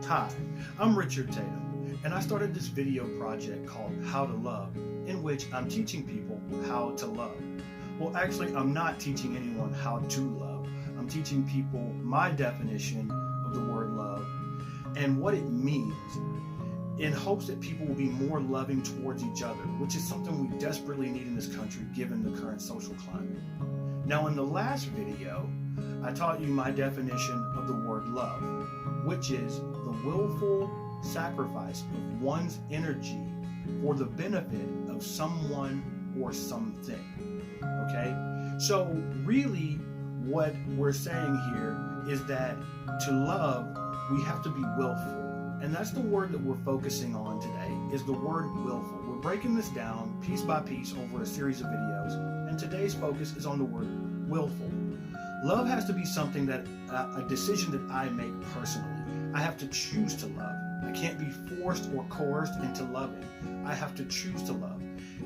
Hi, I'm Richard Tatum, and I started this video project called How to Love, in which I'm teaching people how to love. Well, actually, I'm not teaching anyone how to love. I'm teaching people my definition of the word love and what it means, in hopes that people will be more loving towards each other, which is something we desperately need in this country given the current social climate. Now, in the last video, I taught you my definition of the word love, which is the willful sacrifice of one's energy for the benefit of someone or something. Okay? So really, what we're saying here is that to love, we have to be willful. And that's the word that we're focusing on today, is the word willful. We're breaking this down piece by piece over a series of videos, and today's focus is on the word willful. Love has to be something that, a decision that I make personally. I have to choose to love. I can't be forced or coerced into loving. I have to choose to love.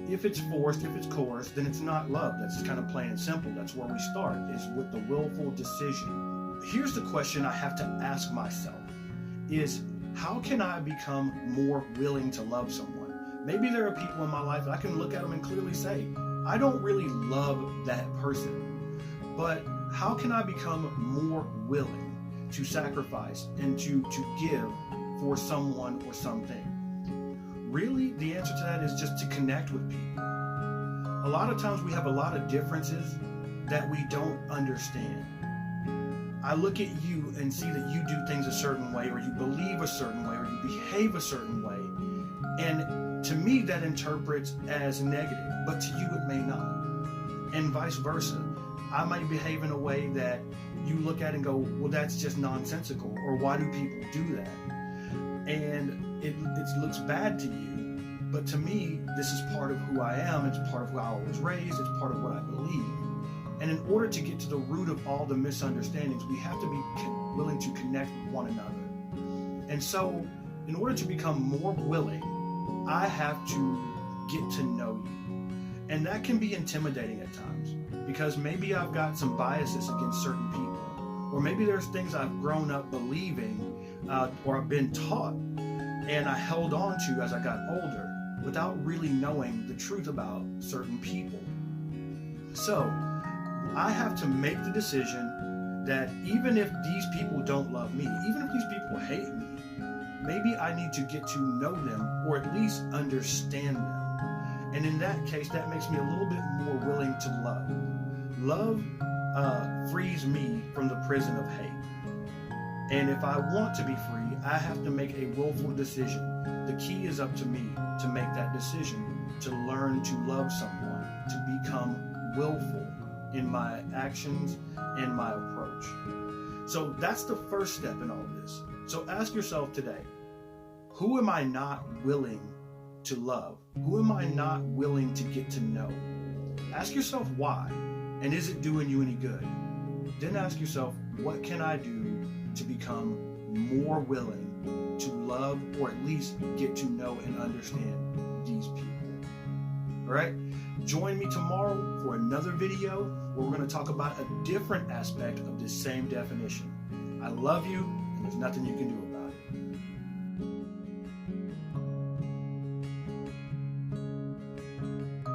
If it's forced, if it's coerced, then it's not love. That's kind of plain and simple. That's where we start, is with the willful decision. Here's the question I have to ask myself, is how can I become more willing to love someone? Maybe there are people in my life that I can look at them and clearly say, I don't really love that person, but how can I become more willing to sacrifice and to give for someone or something? Really, the answer to that is just to connect with people. A lot of times we have a lot of differences that we don't understand. I look at you and see that you do things a certain way, or you believe a certain way, or you behave a certain way. And to me, that interprets as negative, but to you, it may not. And vice versa. I might behave in a way that you look at and go, well, that's just nonsensical, or why do people do that? And it looks bad to you, but to me, this is part of who I am. It's part of who I was raised. It's part of what I believe. And in order to get to the root of all the misunderstandings, we have to be willing to connect with one another. And so, in order to become more willing, I have to get to know you. And that can be intimidating at times, because maybe I've got some biases against certain people. Or maybe there's things I've grown up believing or I've been taught and I held on to as I got older without really knowing the truth about certain people. So, I have to make the decision that even if these people don't love me, even if these people hate me, maybe I need to get to know them, or at least understand them. And in that case, that makes me a little bit more willing to love. Love frees me from the prison of hate. And if I want to be free, I have to make a willful decision. The key is up to me to make that decision, to learn to love someone, to become willful in my actions and my approach. So that's the first step in all this. So ask yourself today, who am I not willing to love? Who am I not willing to get to know? Ask yourself why, and is it doing you any good? Then ask yourself, what can I do to become more willing to love, or at least get to know and understand these people? All right? Join me tomorrow for another video where we're going to talk about a different aspect of this same definition. I love you, and there's nothing you can do about it.